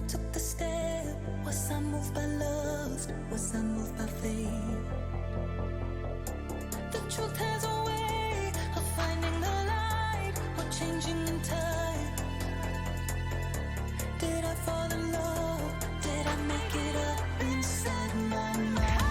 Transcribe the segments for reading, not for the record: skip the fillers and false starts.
took the step? Was I moved by lust? Was I moved by faith? The truth has a way of finding the light or changing in time. Did I fall in love? Did I make it up inside my mind?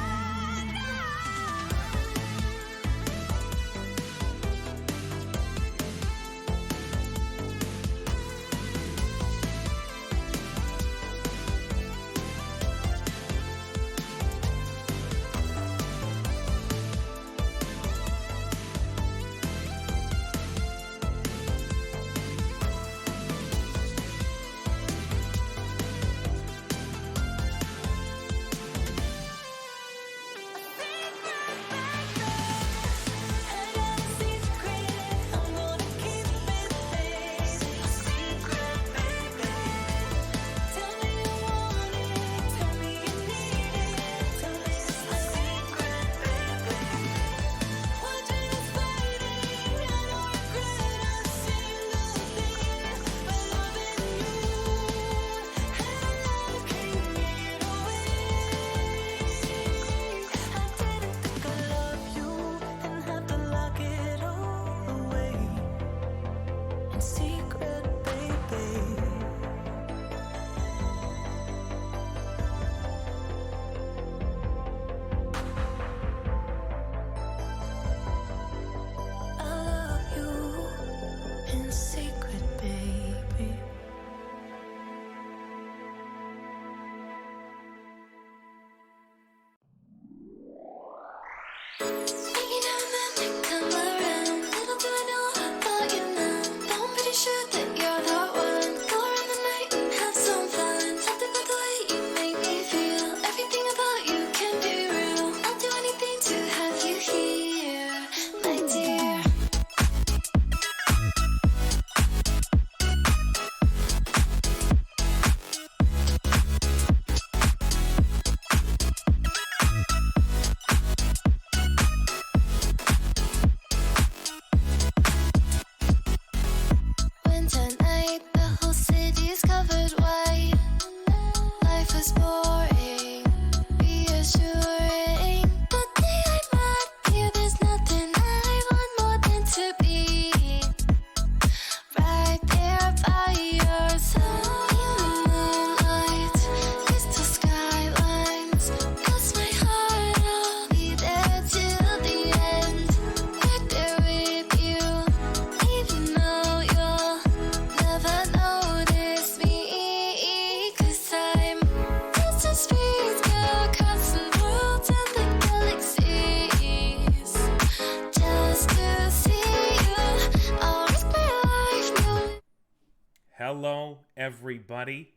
Hello, everybody,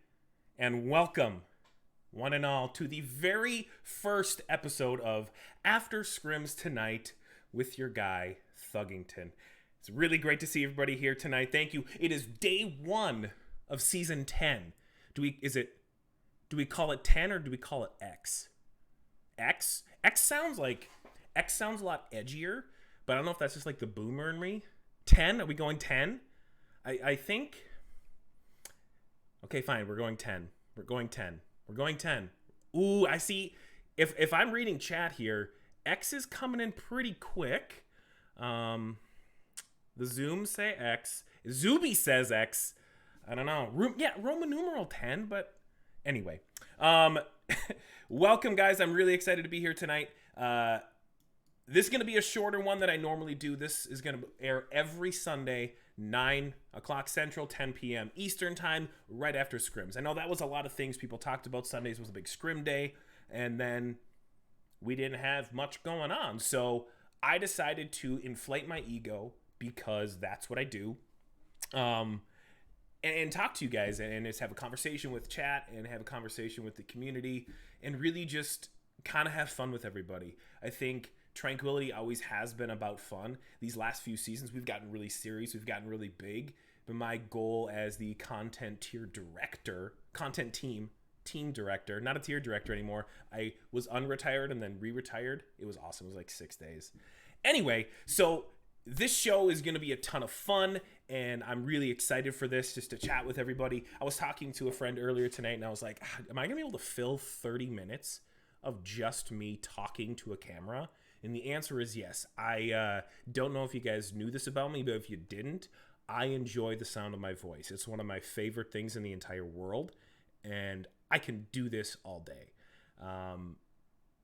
and welcome, one and all, to the very first episode of After Scrims Tonight with your guy, Thuggington. It's really great to see everybody here tonight. Thank you. It is day 1 of season 10. Do we call it 10 or do we call it X? X? X sounds a lot edgier, but I don't know if that's just like the boomer in me. 10? Are we going 10? I think... Okay, fine. We're going 10. We're going 10. We're going 10. Ooh, I see. If I'm reading chat here, X is coming in pretty quick. The Zooms say X. Zuby says X. I don't know. Roman numeral 10, but anyway. Welcome, guys. I'm really excited to be here tonight. This is going to be a shorter one than I normally do. This is going to air every Sunday, 9 o'clock Central, 10 p.m. Eastern Time, right after Scrims. I know that was a lot of things people talked about. Sundays was a big Scrim day, and then we didn't have much going on. So I decided to inflate my ego because that's what I do, and talk to you guys and just have a conversation with chat and have a conversation with the community and really just kind of have fun with everybody. I think Tranquility always has been about fun. These last few seasons, we've gotten really serious. We've gotten really big. But my goal as the content team director, not a tier director anymore. I was unretired and then re-retired. It was awesome. It was like 6 days. Anyway, so this show is going to be a ton of fun. and I'm really excited for this, just to chat with everybody. I was talking to a friend earlier tonight, and I was like, am I going to be able to fill 30 minutes of just me talking to a camera? And the answer is yes. I don't know if you guys knew this about me, but if you didn't, I enjoy the sound of my voice. It's one of my favorite things in the entire world, and I can do this all day.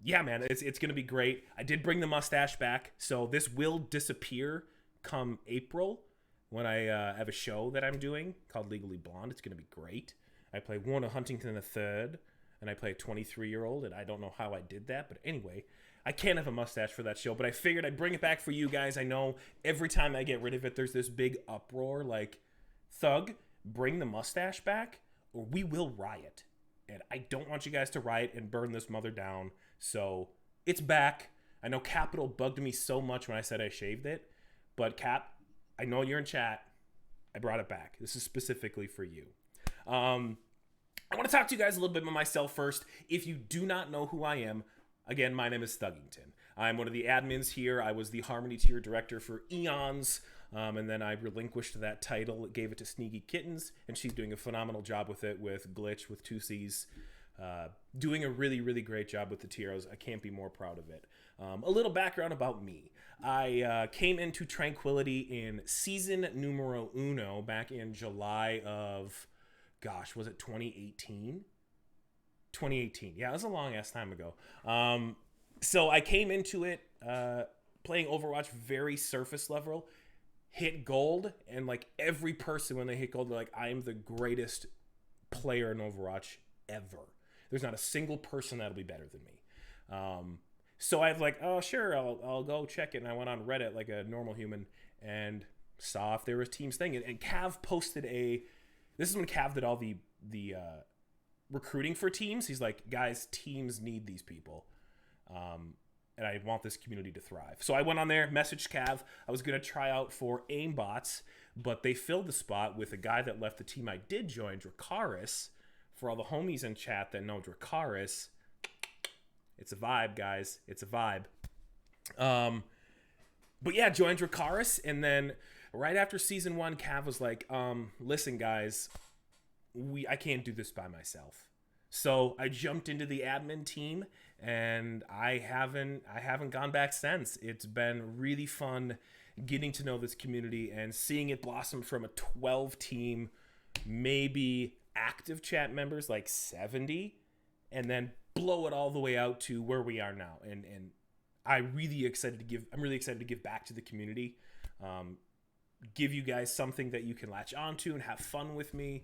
Yeah, man, it's going to be great. I did bring the mustache back, so this will disappear come April when I have a show that I'm doing called Legally Blonde. It's going to be great. I play Warner Huntington III, and I play a 23-year-old, and I don't know how I did that, but anyway, I can't have a mustache for that show, but I figured I'd bring it back for you guys. I know every time I get rid of it, there's this big uproar, like, Thug, bring the mustache back, or we will riot. And I don't want you guys to riot and burn this mother down, so it's back. I know Capital bugged me so much when I said I shaved it, but Cap, I know you're in chat. I brought it back. This is specifically for you. I want to talk to you guys a little bit about myself first. If you do not know who I am, again, my name is Thuggington. I'm one of the admins here. I was the Harmony Tier Director for eons, and then I relinquished that title, gave it to Sneaky Kittens, and she's doing a phenomenal job with it, with Glitch, with 2Cs. Doing a really, really great job with the tiers. I can't be more proud of it. A little background about me. I came into Tranquility in season numero uno back in July of, gosh, was it 2018? 2018. Yeah, it was a long ass time ago. So I came into it playing Overwatch very surface level, hit gold, and like every person when they hit gold, they're like, I am the greatest player in Overwatch ever. There's not a single person that'll be better than me. So I've like, oh sure, I'll go check it. And I went on Reddit like a normal human and saw if there was teams thing. And Cav posted this is when Cav did all the recruiting for teams. He's like, guys, teams need these people. And I want this community to thrive. So I went on there, messaged Cav. I was going to try out for aimbots, but they filled the spot with a guy that left the team I did join, Dracaris. For all the homies in chat that know Dracaris, it's a vibe, guys. It's a vibe. But yeah, joined Dracaris, and then right after season 1, Cav was like, listen, guys, I can't do this by myself. So I jumped into the admin team, and I haven't gone back since. It's been really fun getting to know this community and seeing it blossom from a 12 team, maybe active chat members like 70, and then blow it all the way out to where we are now. And I'm really excited to give back to the community, give you guys something that you can latch onto and have fun with me.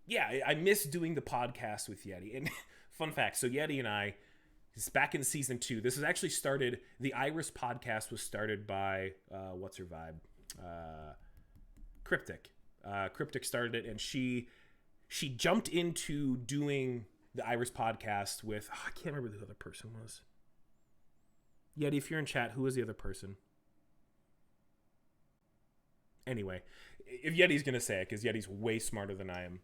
Yeah, I miss doing the podcast with Yeti. And fun fact, so Yeti and I, it's back in season 2. This was actually started, the Iris podcast was started by, what's her vibe? Cryptic. Cryptic started it, and she jumped into doing the Iris podcast with, I can't remember who the other person was. Yeti, if you're in chat, who was the other person? Anyway, if Yeti's going to say it, because Yeti's way smarter than I am.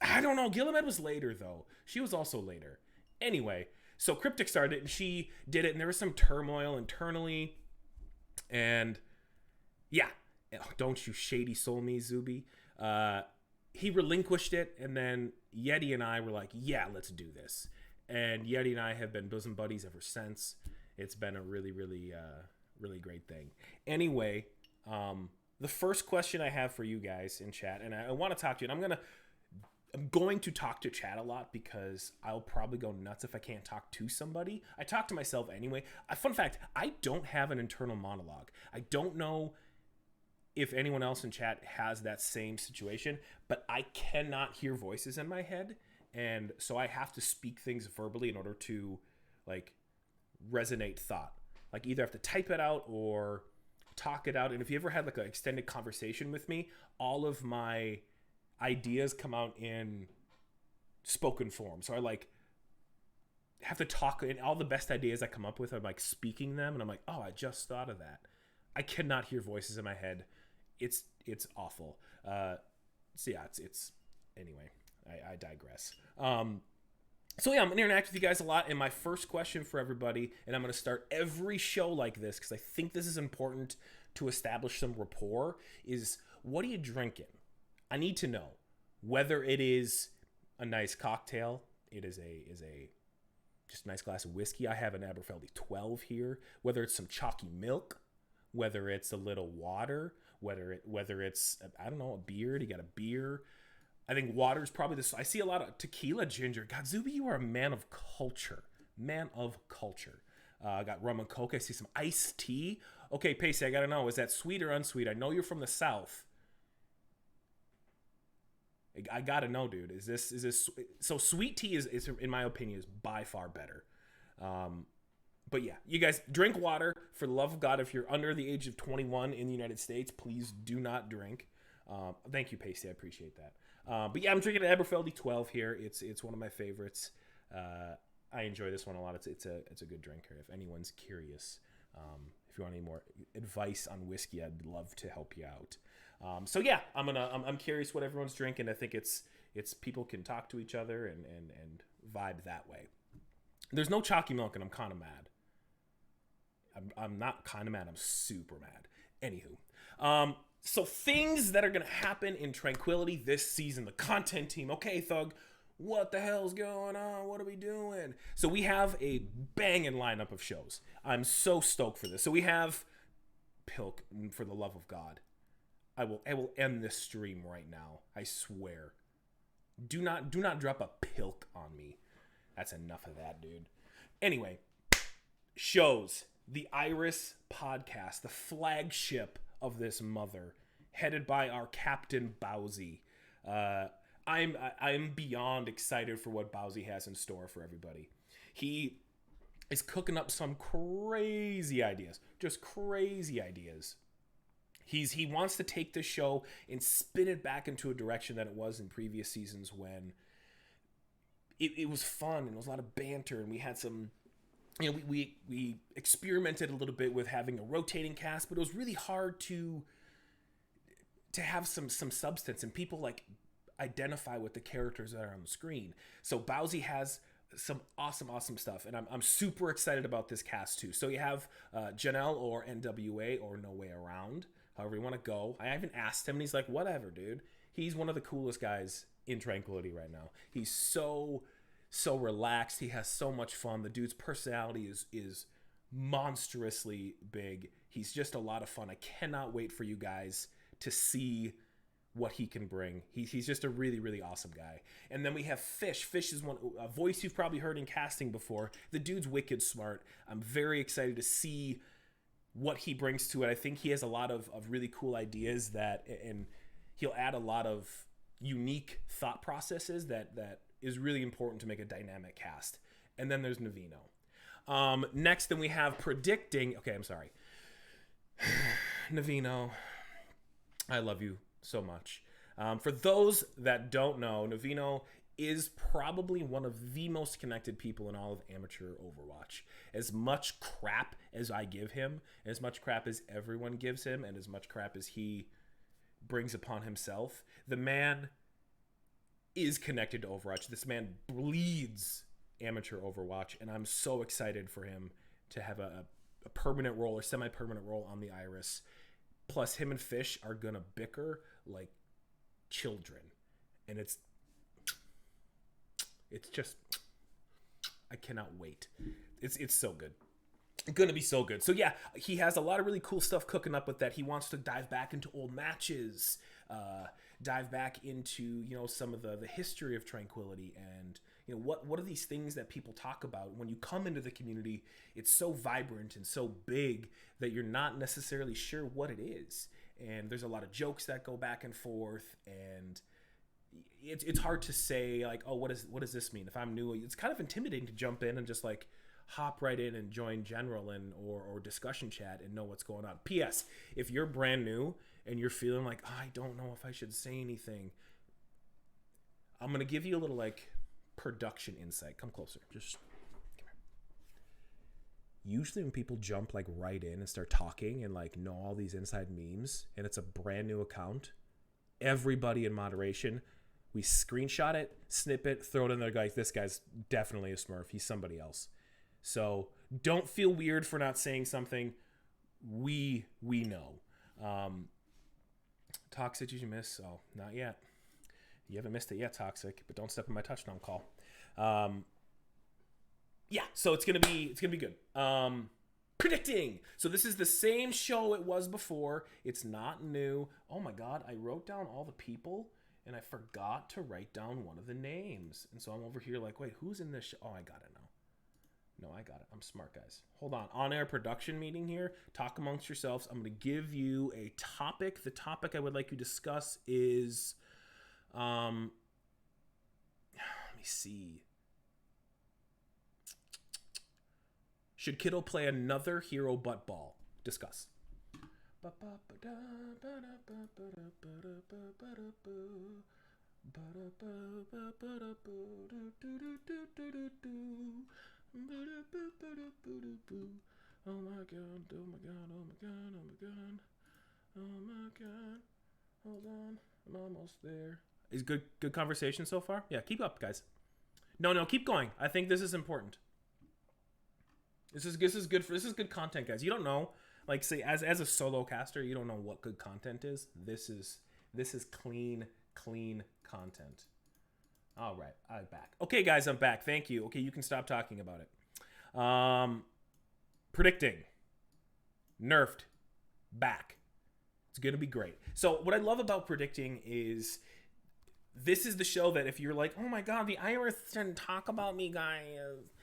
I don't know. Gillimed was later, though. She was also later. Anyway, so Cryptic started it, and she did it, and there was some turmoil internally. And, yeah. Oh, don't you shady soul me, Zuby. He relinquished it, and then Yeti and I were like, yeah, let's do this. And Yeti and I have been bosom buddies ever since. It's been a really, really, really great thing. Anyway, the first question I have for you guys in chat, and I want to talk to you, and I'm going to talk to chat a lot because I'll probably go nuts if I can't talk to somebody. I talk to myself anyway. Fun fact, I don't have an internal monologue. I don't know if anyone else in chat has that same situation, but I cannot hear voices in my head, and so I have to speak things verbally in order to, like, resonate thought. Like, either have to type it out or talk it out. And if you ever had, like, an extended conversation with me, all of my ideas come out in spoken form. So I, like, have to talk, and all the best ideas I come up with, I'm, like, speaking them, and I'm like, oh, I just thought of that. I cannot hear voices in my head. It's awful. So yeah, it's anyway, I digress. So yeah, I'm going to interact with you guys a lot. And my first question for everybody, and I'm going to start every show like this because I think this is important to establish some rapport is, what are you drinking? I need to know whether it is a nice cocktail. It is a just a nice glass of whiskey. I have an Aberfeldy 12 here. Whether it's some chalky milk, whether it's a little water, whether it's I don't know, a beer. You got a beer. I think water is probably this. I see a lot of tequila, ginger. God, Zuby, you are a man of culture. Man of culture. I got rum and coke. I see some iced tea. Okay, Pacey, I gotta know, is that sweet or unsweet? I know you're from the South. I gotta know, dude. Is this so? Sweet tea is in my opinion is by far better. But yeah, you guys drink water for the love of God. If you're under the age of 21 in the United States, please do not drink. Thank you, Pacey. I appreciate that. But yeah, I'm drinking an Aberfeldy 12 here. It's one of my favorites. I enjoy this one a lot. It's a good drinker. If anyone's curious, if you want any more advice on whiskey, I'd love to help you out. So yeah, I'm curious what everyone's drinking. I think it's people can talk to each other and vibe that way. There's no chalky milk, and I'm kind of mad. I'm not kind of mad. I'm super mad. Anywho, so things that are gonna happen in Tranquility this season. The content team. Okay, Thug. What the hell's going on? What are we doing? So we have a banging lineup of shows. I'm so stoked for this. So we have Pilk, for the love of God. I will end this stream right now. I swear. Do not drop a Pilk on me. That's enough of that, dude. Anyway, shows. The Iris podcast, the flagship of this mother, headed by our Captain Bowsy. I'm beyond excited for what Bowsy has in store for everybody. He is cooking up some crazy ideas, just crazy ideas. He wants to take this show and spin it back into a direction that it was in previous seasons when it was fun and there was a lot of banter, and we had some, you know, we experimented a little bit with having a rotating cast, but it was really hard to have some substance and people like identify with the characters that are on the screen. So Bowsy has some awesome stuff, and I'm super excited about this cast too. So you have Janelle, or NWA, or No Way Around, however you want to go. I haven't asked him, and he's like, whatever, dude. He's one of the coolest guys in Tranquility right now. He's so relaxed. He has so much fun. The dude's personality is monstrously big. He's just a lot of fun. I cannot wait for you guys to see what he can bring. He's just a really awesome guy. And then we have Fish. Fish is a voice you've probably heard in casting before. The dude's wicked smart. I'm very excited to see what he brings to it. I think he has a lot of really cool ideas and he'll add a lot of unique thought processes that is really important to make a dynamic cast. And then there's Navino. Next, then we have predicting. Okay, I'm sorry. Navino, I love you so much. For those that don't know, Navino is probably one of the most connected people in all of amateur Overwatch. As much crap as I give him, as much crap as everyone gives him, and as much crap as he brings upon himself, the man is connected to Overwatch. This man bleeds amateur Overwatch, and I'm so excited for him to have a permanent role or semi-permanent role on the Iris. Plus, him and Fish are gonna bicker like children, and it's just, I cannot wait. It's so good. It's gonna be so good. So yeah, he has a lot of really cool stuff cooking up with that. He wants to dive back into old matches, dive back into, you know, some of the history of Tranquility, and you know, what are these things that people talk about when you come into the community. It's so vibrant and so big that you're not necessarily sure what it is, and there's a lot of jokes that go back and forth, and it's hard to say like, oh, what does this mean? If I'm new, it's kind of intimidating to jump in and just like hop right in and join general or discussion chat and know what's going on. P.S. If you're brand new and you're feeling like, oh, I don't know if I should say anything, I'm gonna give you a little like production insight. Come closer. Just come here. Usually when people jump like right in and start talking and like know all these inside memes and it's a brand new account, everybody in moderation, we screenshot it, snip it, throw it in there, guys. This guy's definitely a Smurf. He's somebody else. So don't feel weird for not saying something. we know. Toxic, did you miss? Oh, not yet. You haven't missed it yet, Toxic, but don't step in my touchdown call. Yeah, so it's gonna be good. Predicting. So this is the same show it was before. It's not new. Oh my god, I wrote down all the people and I forgot to write down one of the names. And so I'm over here like, wait, who's in this show? Oh, I got it now. No, I got it. I'm smart, guys. Hold on. On-air production meeting here. Talk amongst yourselves. I'm going to give you a topic. The topic I would like you to discuss is, let me see. Should Kittle play another hero butt ball? Discuss. Oh my god, oh my god, oh my god, oh my god, oh my god. Hold on, I'm almost there. Is good conversation so far? Yeah, keep up, guys. No, keep going. I think this is important. This is good content, guys. You don't know, like, say as a solo caster, you don't know what good content is. This is clean content. All right, I'm back. Okay, guys, I'm back. Thank you. Okay, you can stop talking about it. Predicting. Nerfed. Back. It's going to be great. So what I love about predicting is this is the show that if you're like, oh my god, the Iris didn't talk about me, guys,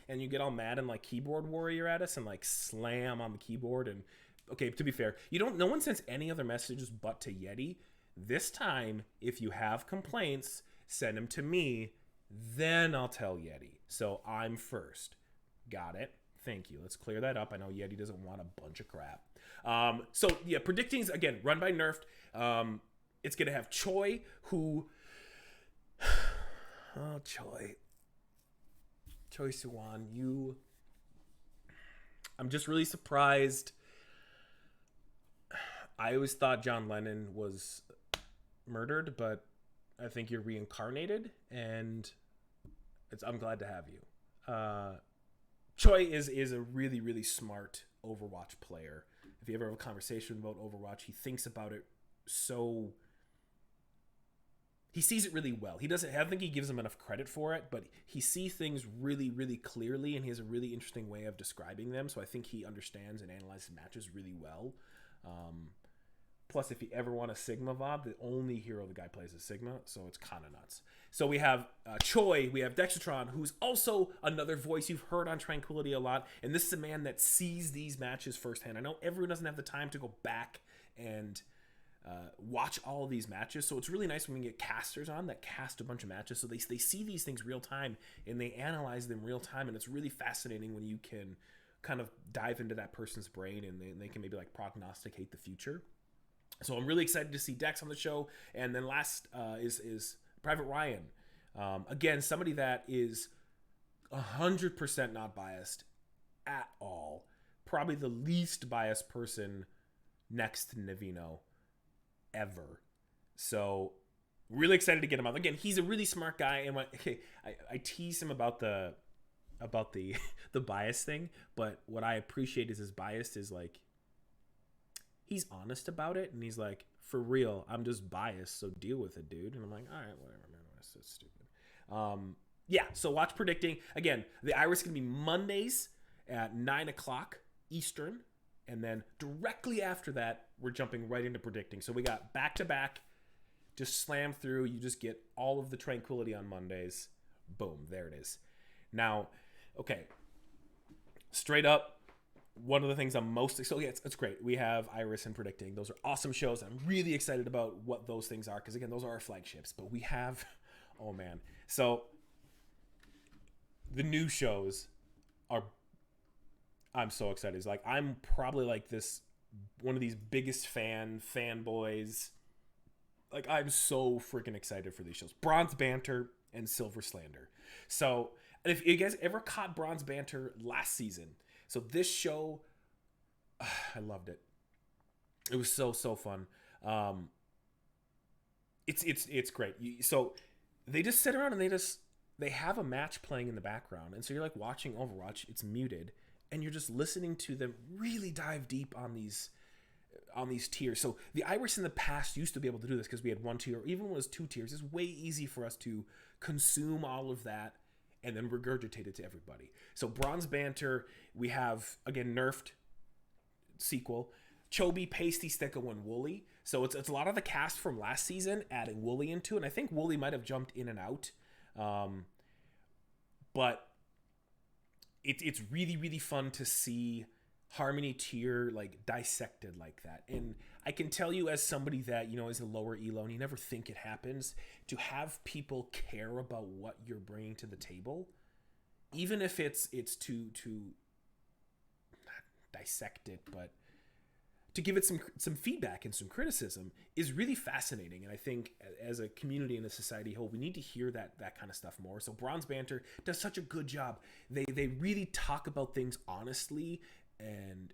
and you get all mad and like keyboard warrior at us and like slam on the keyboard and okay, to be fair, no one sends any other messages but to Yeti. This time, if you have complaints, send them to me, then I'll tell Yeti. So I'm first. Got it. Thank you. Let's clear that up. I know Yeti doesn't want a bunch of crap. So yeah, predicting's again run by Nerfed. It's gonna have Choi, who Choi Suwan, I'm just really surprised. I always thought John Lennon was murdered, but I think you're reincarnated, and I'm glad to have you. Choi is a really, really smart Overwatch player. If you ever have a conversation about Overwatch, he thinks about it so... He sees it really well. I don't think he gives him enough credit for it, but he sees things really, really clearly, and he has a really interesting way of describing them, so I think he understands and analyzes matches really well. Plus, if you ever want a Sigma VOD, the only hero the guy plays is Sigma, so it's kind of nuts. So we have Choi, we have Dexatron, who's also another voice you've heard on Tranquility a lot, and this is a man that sees these matches firsthand. I know everyone doesn't have the time to go back and watch all of these matches, so it's really nice when we get casters on that cast a bunch of matches, so they see these things real time, and they analyze them real time, and it's really fascinating when you can kind of dive into that person's brain, and they can maybe like prognosticate the future. So I'm really excited to see Dex on the show. And then last is Private Ryan. Again, somebody that is 100% not biased at all. Probably the least biased person next to Navino ever. So really excited to get him out. Again, he's a really smart guy. And I tease him about the bias thing. But what I appreciate is his bias is like, he's honest about it, and he's like, for real, I'm just biased, so deal with it, dude. And I'm like, all right, whatever, man. That's so stupid. Yeah, so watch Predicting. Again, the Iris is going to be Mondays at 9 o'clock Eastern, and then directly after that, we're jumping right into Predicting. So we got back-to-back, just slam through. You just get all of the Tranquility on Mondays. Boom, there it is. Now, okay, straight up, one of the things I'm most excited. So yeah, it's great. We have Iris and Predicting. Those are awesome shows. I'm really excited about what those things are because again, those are our flagships. But we have, oh man. So the new shows are. I'm so excited. It's like I'm probably like this one of these biggest fanboys. Like I'm so freaking excited for these shows. Bronze Banter and Silver Slander. So if you guys ever caught Bronze Banter last season. So this show, I loved it. It was so fun. It's great. So they just sit around and they have a match playing in the background, and so you're like watching Overwatch. It's muted, and you're just listening to them really dive deep on these tiers. So the Iris in the past used to be able to do this because we had 1 tier, or even when it was 2 tiers. It's way easy for us to consume all of that and then regurgitate it to everybody. So Bronze Banter, we have, again, nerfed sequel. Chobi, Pasty, Sticko, and Wooly. So it's a lot of the cast from last season adding Wooly into it. And I think Wooly might have jumped in and out. But it's really, really fun to see Harmony tier like dissected like that. And I can tell you, as somebody that, you know, is a lower elo and you never think it happens, to have people care about what you're bringing to the table, even if it's to not dissect it, but to give it some feedback and some criticism, is really fascinating. And I think as a community and a society whole, we need to hear that kind of stuff more. So Bronze Banter does such a good job. They really talk about things honestly and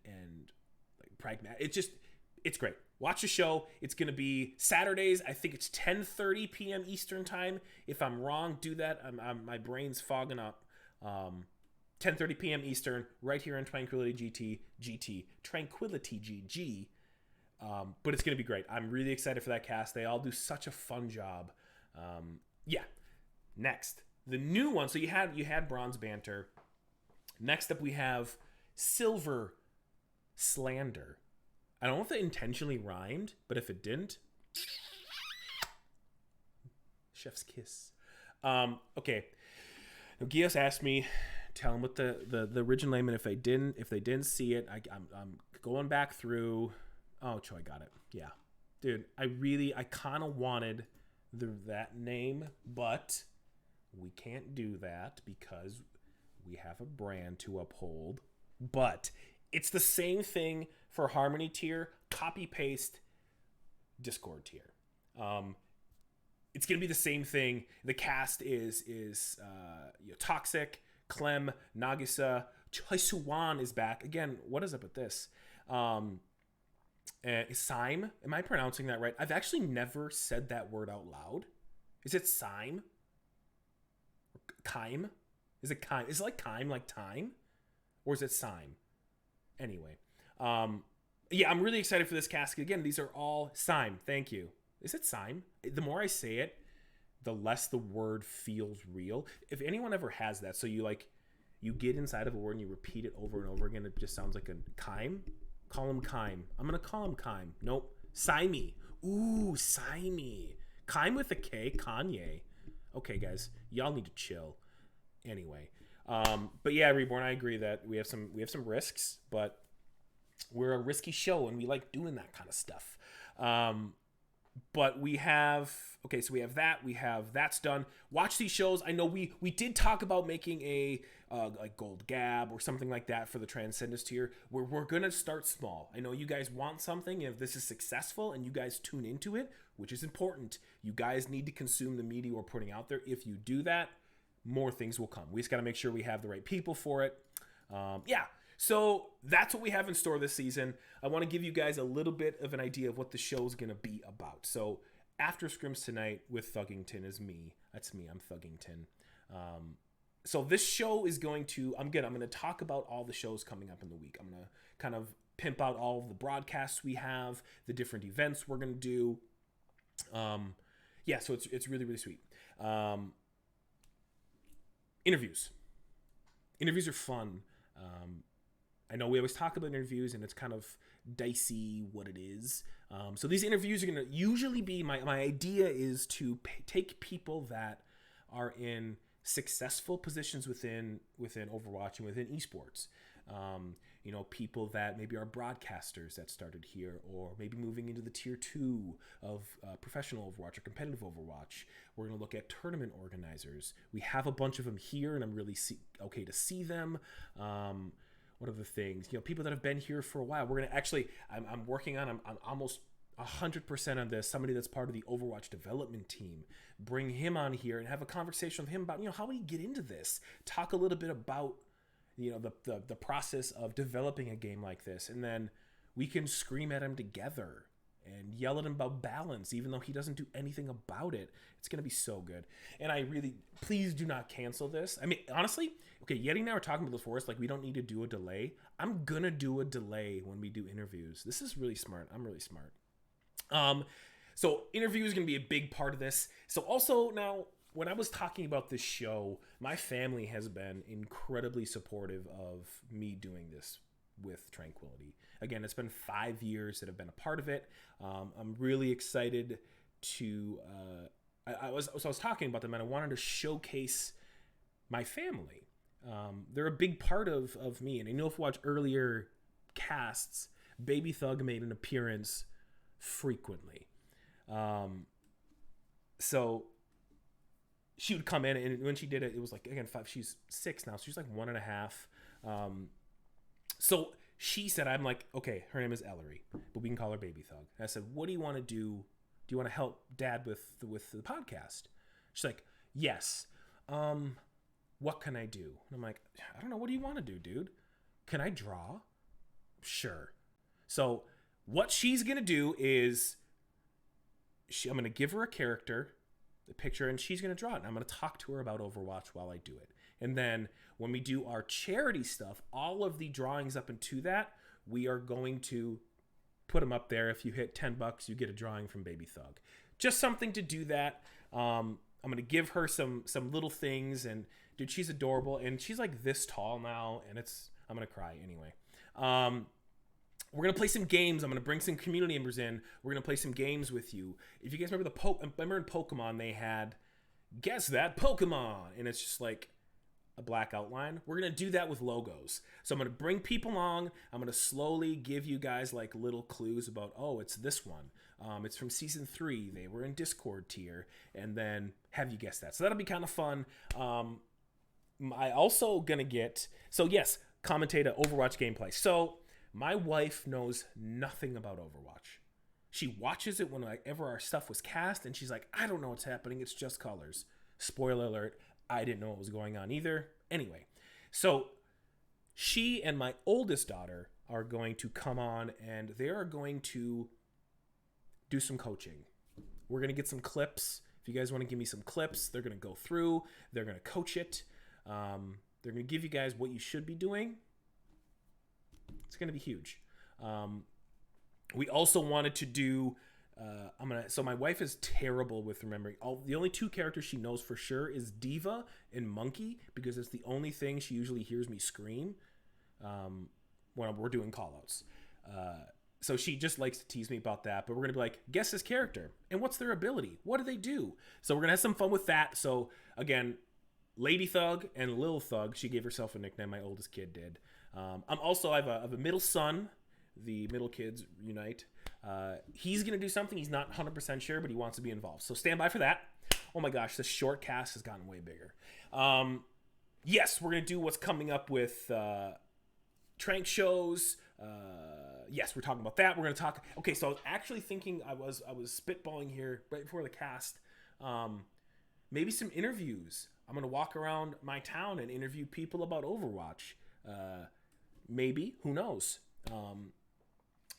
like pragmatic. It's great. Watch the show. It's going to be Saturdays. I think it's 10:30 p.m. Eastern time. If I'm wrong, do that. My brain's fogging up. 10:30 p.m. Eastern, right here on Tranquility Tranquility GG. But it's going to be great. I'm really excited for that cast. They all do such a fun job. Yeah. Next, the new one. So you had Bronze Banter. Next up, we have Silver Slander. I don't know if it intentionally rhymed, but if it didn't, chef's kiss. Okay. Now, Gios asked me, tell him what the original name, and if they didn't see it, I'm going back through. Oh, Choi got it. Yeah, dude, I kind of wanted that name, but we can't do that because we have a brand to uphold. But it's the same thing for Harmony tier, copy paste Discord tier. It's gonna be the same thing. The cast is Toxic, Clem, Nagisa, Choi Suwan is back again. What is up with this? Sime, am I pronouncing that right? I've actually never said that word out loud. Is it Sime? Kime? Is it Kime? Is it like Kime, like time? Or is it Sime? Anyway. Yeah, I'm really excited for this cast. Again, these are all Sime. Thank you. Is it Sime? The more I say it, the less the word feels real. If anyone ever has that, so you get inside of a word and you repeat it over and over again, it just sounds like a Kime. Call him Kime. I'm gonna call him Kime. Nope. Sime. Ooh, Sime. Kime with a K. Kanye. Okay, guys, y'all need to chill. Anyway, but yeah, Reborn, I agree that we have some risks, but we're a risky show and we like doing that kind of stuff. But we have, okay, so we have that's done. Watch these shows. I know we did talk about making a like Gold Gab or something like that for the Transcendence tier. We're gonna start small. I know you guys want something. If this is successful and you guys tune into it, which is important, you guys need to consume the media we're putting out there. If you do that, more things will come. We just got to make sure we have the right people for it. Yeah. So that's what we have in store this season. I want to give you guys a little bit of an idea of what the show is going to be about. So after Scrims Tonight with Thuggington is me. That's me. I'm Thuggington. So this show is going to, I'm going to talk about all the shows coming up in the week. I'm going to kind of pimp out all of the broadcasts we have, the different events we're going to do. Yeah, so it's really, really sweet. Interviews are fun. I know we always talk about interviews and it's kind of dicey what it is. So these interviews are going to usually be, my idea is to take people that are in successful positions within Overwatch and within esports. You know, people that maybe are broadcasters that started here, or maybe moving into the tier 2 of professional Overwatch or competitive Overwatch. We're going to look at tournament organizers. We have a bunch of them here, and I'm really okay to see them. What other things? You know, people that have been here for a while. We're going to actually, I'm working on, I'm almost 100% on this. Somebody that's part of the Overwatch development team. Bring him on here and have a conversation with him about, you know, how would he get into this? Talk a little bit about, you know, the process of developing a game like this, and then we can scream at him together and yell at him about balance, even though he doesn't do anything about it. It's going to be so good. And I really, please do not cancel this. I mean, honestly, okay, Yeti and I were talking about this before. It's like, we don't need to do a delay. I'm going to do a delay when we do interviews. This is really smart. I'm really smart. So interview is going to be a big part of this. So also now, when I was talking about this show, my family has been incredibly supportive of me doing this with Tranquility. Again, it's been 5 years that I've been a part of it. I'm really excited to, I was talking about them, and I wanted to showcase my family. They're a big part of me. And I know if you watch earlier casts, Baby Thug made an appearance frequently. So she would come in, and when she did it, it was like, again, 5, she's 6 now. So she's like 1.5. So she said, I'm like, okay, her name is Ellery, but we can call her Baby Thug. And I said, what do you want to do? Do you want to help Dad with the podcast? She's like, yes. What can I do? And I'm like, I don't know. What do you want to do, dude? Can I draw? Sure. So what she's going to do is I'm going to give her a character, the picture, and she's going to draw it. And I'm going to talk to her about Overwatch while I do it. And then when we do our charity stuff, all of the drawings up into that, we are going to put them up there. If you hit $10, you get a drawing from Baby Thug. Just something to do that. I'm going to give her some little things, and dude, she's adorable, and she's like this tall now, and I'm going to cry anyway. We're going to play some games. I'm going to bring some community members in. We're going to play some games with you. If you guys remember in Pokemon, they had Guess That Pokemon, and it's just like a black outline. We're going to do that with logos. So I'm going to bring people along. I'm going to slowly give you guys like little clues about, oh, it's this one. It's from season 3. They were in Discord tier, and then have you guess that. So that'll be kind of fun. I also going to get, so yes, commentate Overwatch gameplay. So my wife knows nothing about Overwatch. She watches it whenever our stuff was cast, and she's like, I don't know what's happening. It's just colors. Spoiler alert, I didn't know what was going on either. Anyway, so she and my oldest daughter are going to come on, and they are going to do some coaching. We're going to get some clips. If you guys want to give me some clips, they're going to go through. They're going to coach it. They're going to give you guys what you should be doing. It's going to be huge. We also wanted to do, so my wife is terrible with remembering. The only 2 characters she knows for sure is Diva and Monkey, because it's the only thing she usually hears me scream when we're doing callouts. So she just likes to tease me about that. But we're going to be like, guess this character. And what's their ability? What do they do? So we're going to have some fun with that. So again, Lady Thug and Lil Thug, she gave herself a nickname. My oldest kid did. I have a middle son. The middle kids unite. He's going to do something. He's not 100% sure, but he wants to be involved. So stand by for that. Oh my gosh, this short cast has gotten way bigger. Yes, we're going to do what's coming up with Trank shows. Yes, we're talking about that. We're going to talk. Okay, so I was actually thinking, I was spitballing here right before the cast. Maybe some interviews. I'm going to walk around my town and interview people about Overwatch. Maybe, who knows?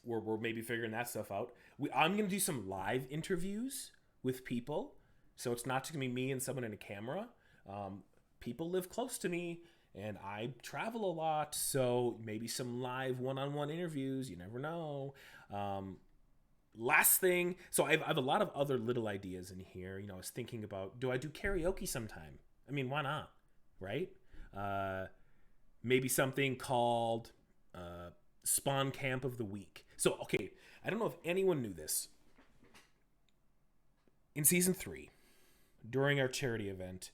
We're maybe figuring that stuff out. I'm going to do some live interviews with people. So it's not just going to be me and someone in a camera. People live close to me, and I travel a lot. So maybe some live one-on-one interviews. You never know. Last thing. So I have a lot of other little ideas in here. I was thinking about, do I do karaoke sometime? I mean, why not? Right? Maybe something called Spawn Camp of the Week. So, okay, I don't know if anyone knew this. In season 3, during our charity event,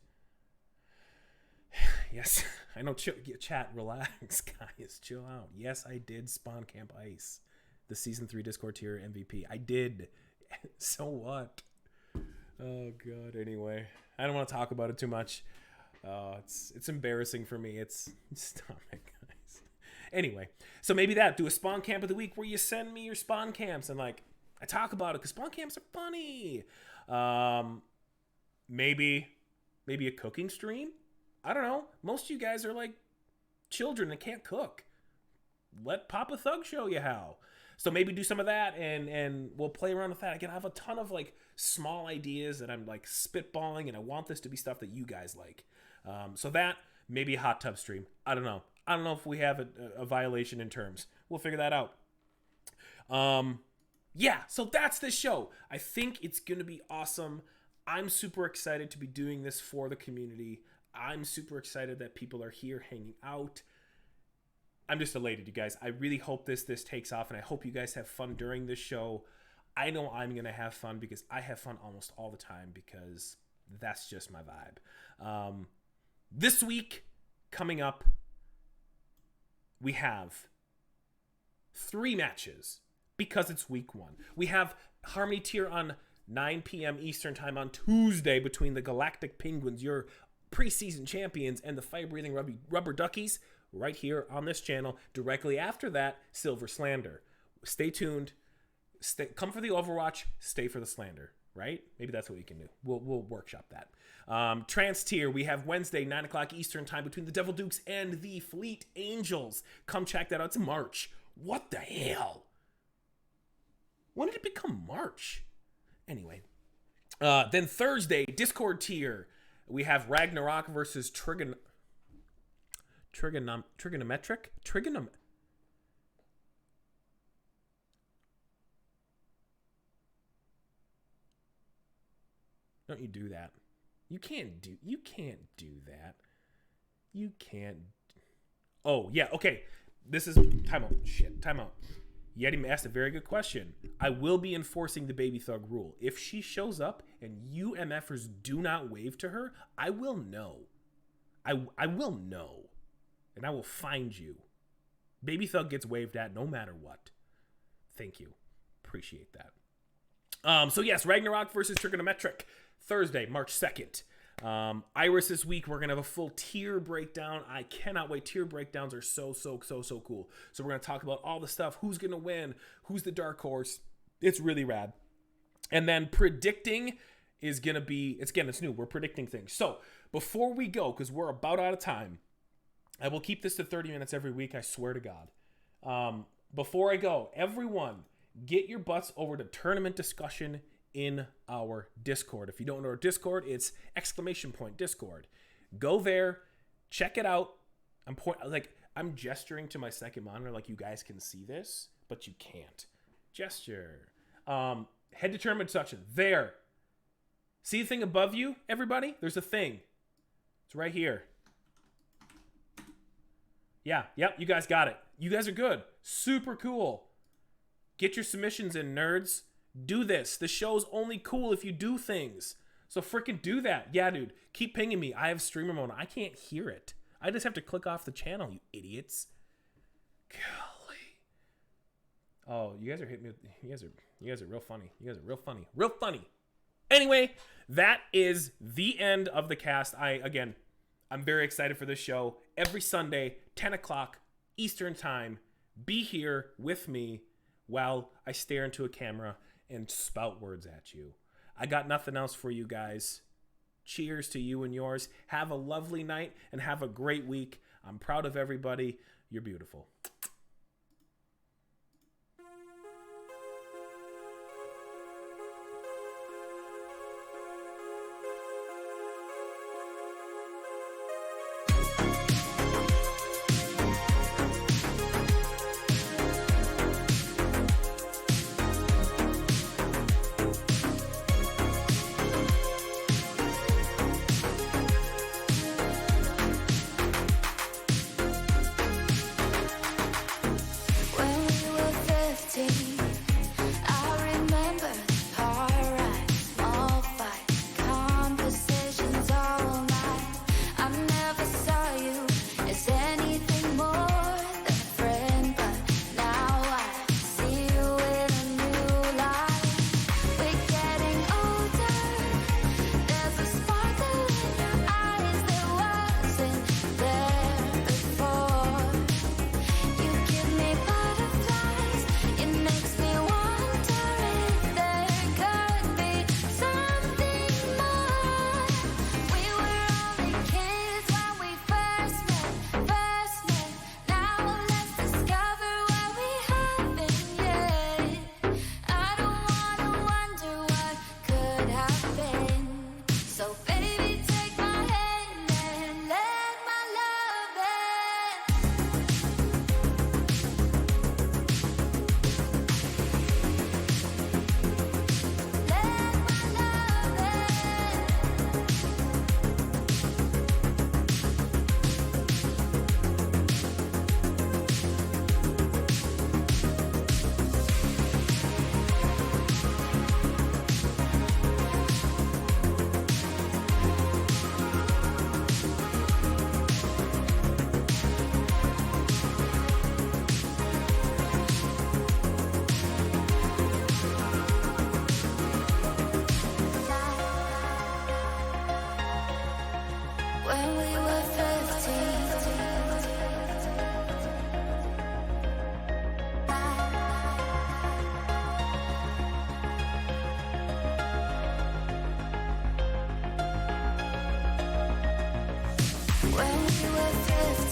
yes, I know, chat, relax, guys, chill out. Yes, I did Spawn Camp Ice, the season 3 Discord tier MVP. I did. So what? Oh, God, anyway. I don't want to talk about it too much. It's embarrassing for me. Stop it, guys. Anyway, so maybe do a Spawn Camp of the Week where you send me your Spawn Camps, and like I talk about it because Spawn Camps are funny. Maybe a cooking stream. I don't know. Most of you guys are like children that can't cook. Let Papa Thug show you how. So maybe do some of that, and we'll play around with that. Again, I have a ton of like small ideas that I'm like spitballing, and I want this to be stuff that you guys like. So that, maybe a hot tub stream. I don't know. I don't know if we have a violation in terms. We'll figure that out. Yeah, so that's the show. I think it's going to be awesome. I'm super excited to be doing this for the community. I'm super excited that people are here hanging out. I'm just elated, you guys. I really hope this takes off, and I hope you guys have fun during this show. I know I'm going to have fun because I have fun almost all the time because that's just my vibe. This week, coming up, we have 3 matches because it's week 1. We have Harmony Tier on 9 p.m. Eastern Time on Tuesday between the Galactic Penguins, your preseason champions, and the fire-breathing rubber duckies right here on this channel. Directly after that, Silver Slander. Stay tuned. Come for the Overwatch. Stay for the Slander. Right? Maybe that's what we can do. We'll workshop that. Trans Tier, we have Wednesday, 9 o'clock Eastern Time between the Devil Dukes and the Fleet Angels. Come check that out. It's March. What the hell? When did it become March? Anyway. Then Thursday, Discord Tier, we have Ragnarok versus Trigonometric? Don't you do that. You can't do that. You can't. Oh, yeah, okay. This is time out. Yeti asked a very good question. I will be enforcing the Baby Thug rule. If she shows up and you MFers do not wave to her, I will know. I will know. And I will find you. Baby Thug gets waved at no matter what. Thank you. Appreciate that. So yes, Ragnarok versus Trigonometric. Thursday, March 2nd. Iris this week, we're going to have a full tier breakdown. I cannot wait. Tier breakdowns are so cool. So we're going to talk about all the stuff. Who's going to win? Who's the dark horse? It's really rad. And then predicting is going to be, it's new. We're predicting things. So before we go, because we're about out of time, I will keep this to 30 minutes every week. I swear to God. Before I go, everyone, get your butts over to Tournament Discussion in our Discord. If you don't know our Discord, it's !Discord. Go there, check it out. I'm gesturing to my second monitor like you guys can see this, but you can't. Gesture. Head to Tournament Discussion. There. See the thing above you, everybody? There's a thing. It's right here. Yeah, yep, you guys got it. You guys are good. Super cool. Get your submissions in, nerds. Do this. The show's only cool if you do things. So freaking do that. Yeah, dude. Keep pinging me. I have streamer mode. I can't hear it. I just have to click off the channel, you idiots. Golly. Oh, you guys are hitting me. You guys are real funny. You guys are real funny. Real funny. Anyway, that is the end of the cast. I'm very excited for this show. Every Sunday, 10 o'clock Eastern Time. Be here with me while I stare into a camera and spout words at you. I got nothing else for you guys. Cheers to you and yours. Have a lovely night and have a great week. I'm proud of everybody. You're beautiful.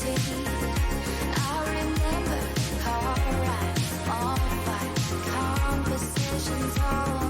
empty. I remember car rides, small fights, conversations all